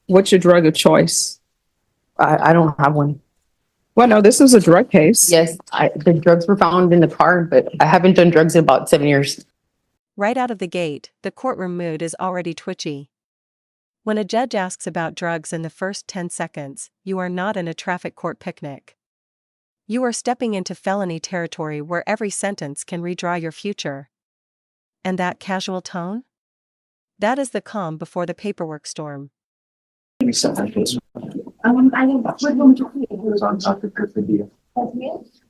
What's your drug of choice? I don't have one. Well, no, this is a drug case. Yes, the drugs were found in the car, but I haven't done drugs in about 7 years. Right out of the gate, the courtroom mood is already twitchy. When a judge asks about drugs in the first 10 seconds, you are not in a traffic court picnic. You are stepping into felony territory where every sentence can redraw your future. And that casual tone? That is the calm before the paperwork storm.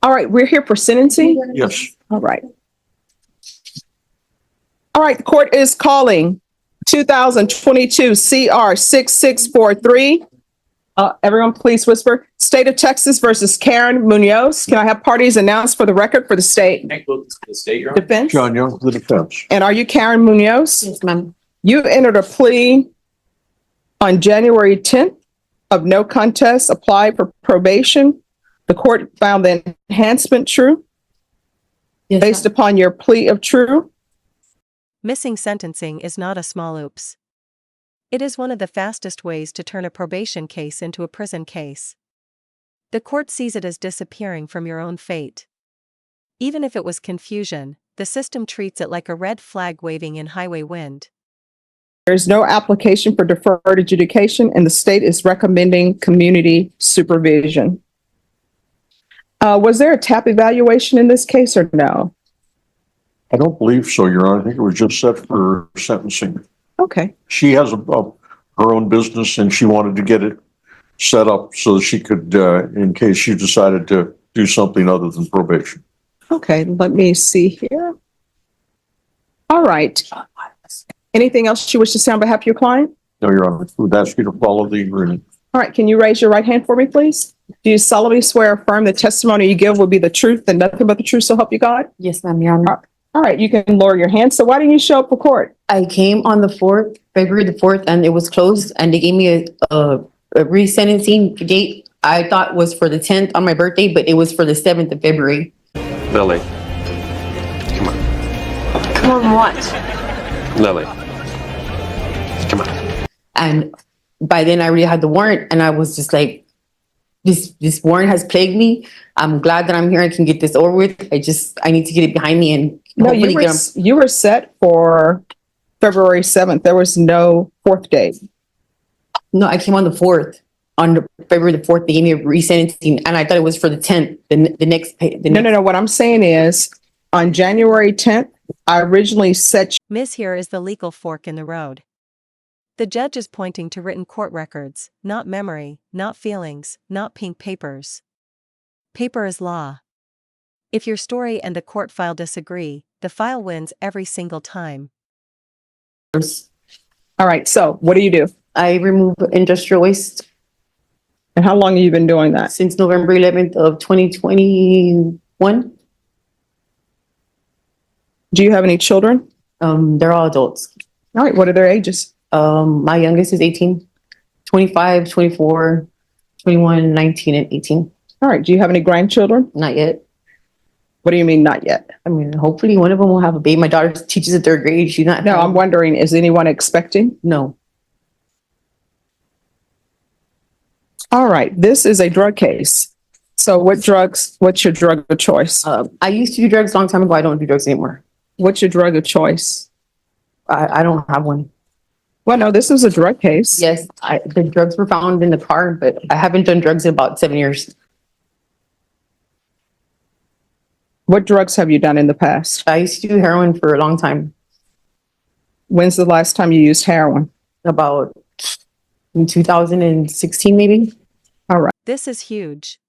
All right, we're here for sentencing? Yes. All right. All right, the court is calling 2022 CR 6643. Everyone please whisper. State of Texas versus Karen Munoz. Can I have parties announced for the record for the state? Defense? John Young for the defense. And are you Karen Munoz? Yes, ma'am. You entered a plea on January 10th of no contest, applied for probation. The court found the enhancement true Yes, based upon your plea of true. Missing sentencing is not a small oops. It is one of the fastest ways to turn a probation case into a prison case. The court sees it as disappearing from your own fate. Even if it was confusion, the system treats it like a red flag waving in highway wind. There is no application for deferred adjudication, and the state is recommending community supervision. Was there a TAP evaluation in this case or no? I don't believe so, Your Honor. I think it was just set for sentencing. Okay. She has her own business and she wanted to get it set up so that she could, in case she decided to do something other than probation. Okay, let me see here. All right. Anything else you wish to say on behalf of your client? No, Your Honor. We would ask you to follow the agreement. All right, can you raise your right hand for me, please? Do you solemnly swear or affirm the testimony you give will be the truth and nothing but the truth, so help you God? Yes, ma'am, Your Honor. All right, you can lower your hand. So why didn't you show up for court? I came on the 4th, February the 4th, and it was closed, and they gave me a resentencing date. I thought was for the 10th on my birthday, but it was for the 7th of February. Lily, come on. Come on, what? Lily, come on. And by then I already had the warrant, and I was just like, this warrant has plagued me. I'm glad that I'm here. I can get this over with. I need to get it behind me and No, hopefully you were set for February 7th. There was no fourth date. No, I came on the 4th. On February the 4th, they gave me a resentencing, and I thought it was for the 10th, the next pay. No. What I'm saying is on January 10th, I originally set Miss here is the legal fork in the road. The judge is pointing to written court records, not memory, not feelings, not pink papers. Paper is law. If your story and the court file disagree, the file wins every single time. All right, so what do? I remove industrial waste And how long have you been doing that? since November 11th of 2021. Do you have any children? They're all adults. All right, what are their ages? My youngest is 18, 25, 24, 21, 19, and 18. All right, do you have any grandchildren? Not yet. What do you mean, not yet? I mean, hopefully one of them will have a baby. My daughter teaches at 3rd grade. She's not. No, I'm wondering, is anyone expecting? No. All right, this is a drug case. So what's your drug of choice? I used to do drugs a long time ago. I don't do drugs anymore. What's your drug of choice? I don't have one. Well, no, this is a drug case. Yes, the drugs were found in the car, but I haven't done drugs in about 7 years. What drugs have you done in the past? I used to do heroin for a long time, When's the last time you used heroin? about in 2016 maybe. This is huge.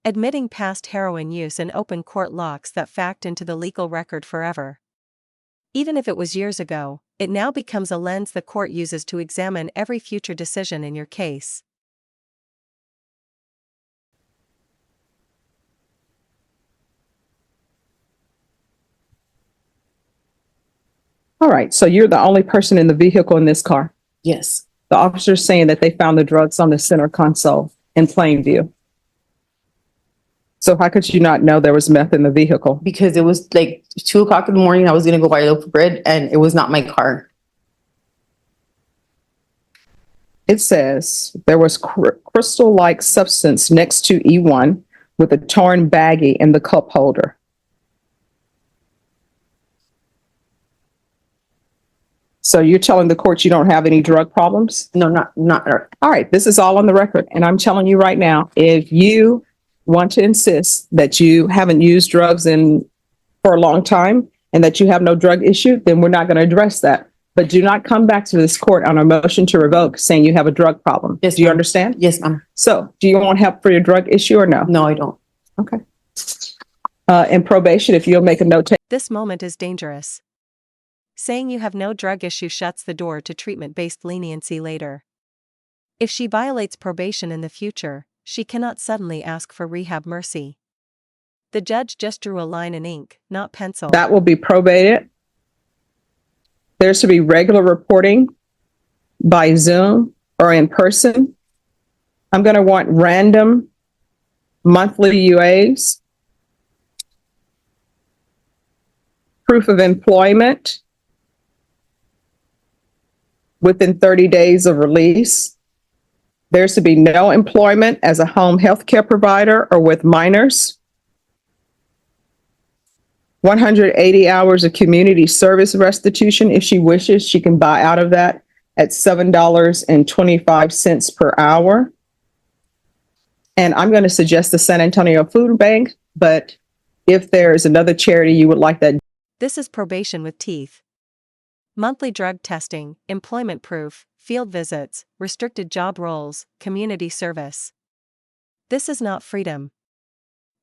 Admitting past heroin use in open court locks that fact into the legal record forever. Even if it was years ago, it now becomes a lens the court uses to examine every future decision in your case. All right, so you're the only person in the vehicle in this car. Yes. The officer's saying that they found the drugs on the center console in plain view. So how could you not know there was meth in the vehicle? Because it was like 2 o'clock in the morning. I was going to go buy a loaf of bread and it was not my car. It says there was crystal-like substance next to E1 with a torn baggie in the cup holder. So you're telling the court you don't have any drug problems? No, not. All right, this is all on the record, and I'm telling you right now, if you want to insist that you haven't used drugs for a long time and that you have no drug issue, then we're not going to address that. But do not come back to this court on a motion to revoke saying you have a drug problem. Yes, do you ma'am. understand? Yes, ma'am. So do you want help for your drug issue or no? No, I don't. Okay. In probation, if you'll make a note. This moment is dangerous. Saying you have no drug issue shuts the door to treatment-based leniency later. If she violates probation in the future, she cannot suddenly ask for rehab mercy. The judge just drew a line in ink, not pencil. That will be probated. There's to be regular reporting by Zoom or in person. I'm going to want random monthly UAs, proof of employment within 30 days of release. There's to be no employment as a home health care provider or with minors. 180 hours of community service restitution. If she wishes, she can buy out of that at $7.25 per hour. And I'm going to suggest the San Antonio Food Bank, but if there is another charity you would like that. This is probation with teeth. Monthly drug testing, employment proof, field visits, restricted job roles, community service. This is not freedom.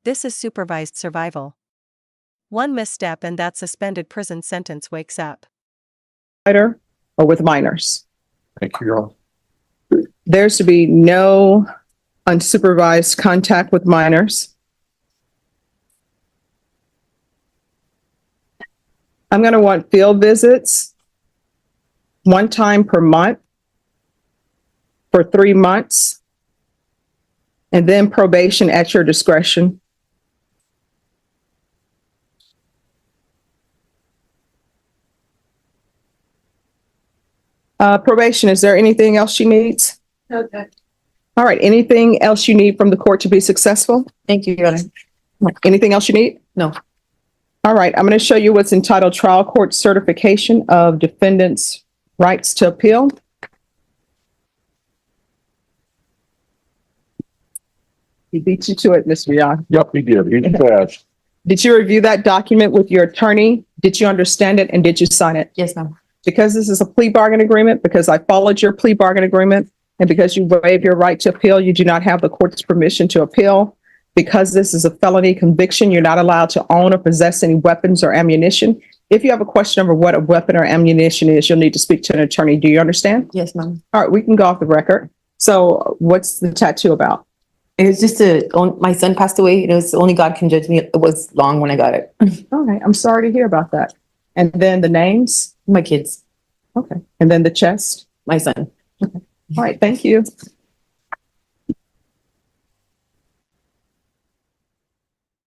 This is supervised survival. One misstep and that suspended prison sentence wakes up. Or with minors. Thank you, Your Honor. There's to be no unsupervised contact with minors. I'm going to want field visits one time per month for 3 months, and then probation at your discretion. Probation, is there anything else she needs? Okay. All right, anything else you need from the court to be successful? Thank you, Your Honor. Anything else you need? No. All right, I'm going to show you what's entitled Trial Court Certification of Defendant's Rights to Appeal. He beat you to it, Mr. Young. Yep, he did. He's fast. Did you review that document with your attorney? Did you understand it and did you sign it? Yes, ma'am. Because this is a plea bargain agreement, because I followed your plea bargain agreement, and because you waive your right to appeal, you do not have the court's permission to appeal. Because this is a felony conviction, you're not allowed to own or possess any weapons or ammunition. If you have a question over what a weapon or ammunition is, you'll need to speak to an attorney. Do you understand? Yes, ma'am. All right, we can go off the record. So what's the tattoo about? It was just my son passed away. It was only God can judge me. It was long when I got it. All right, I'm sorry to hear about that. And then the names? My kids, Okay. And then the chest? my son. All right, thank you.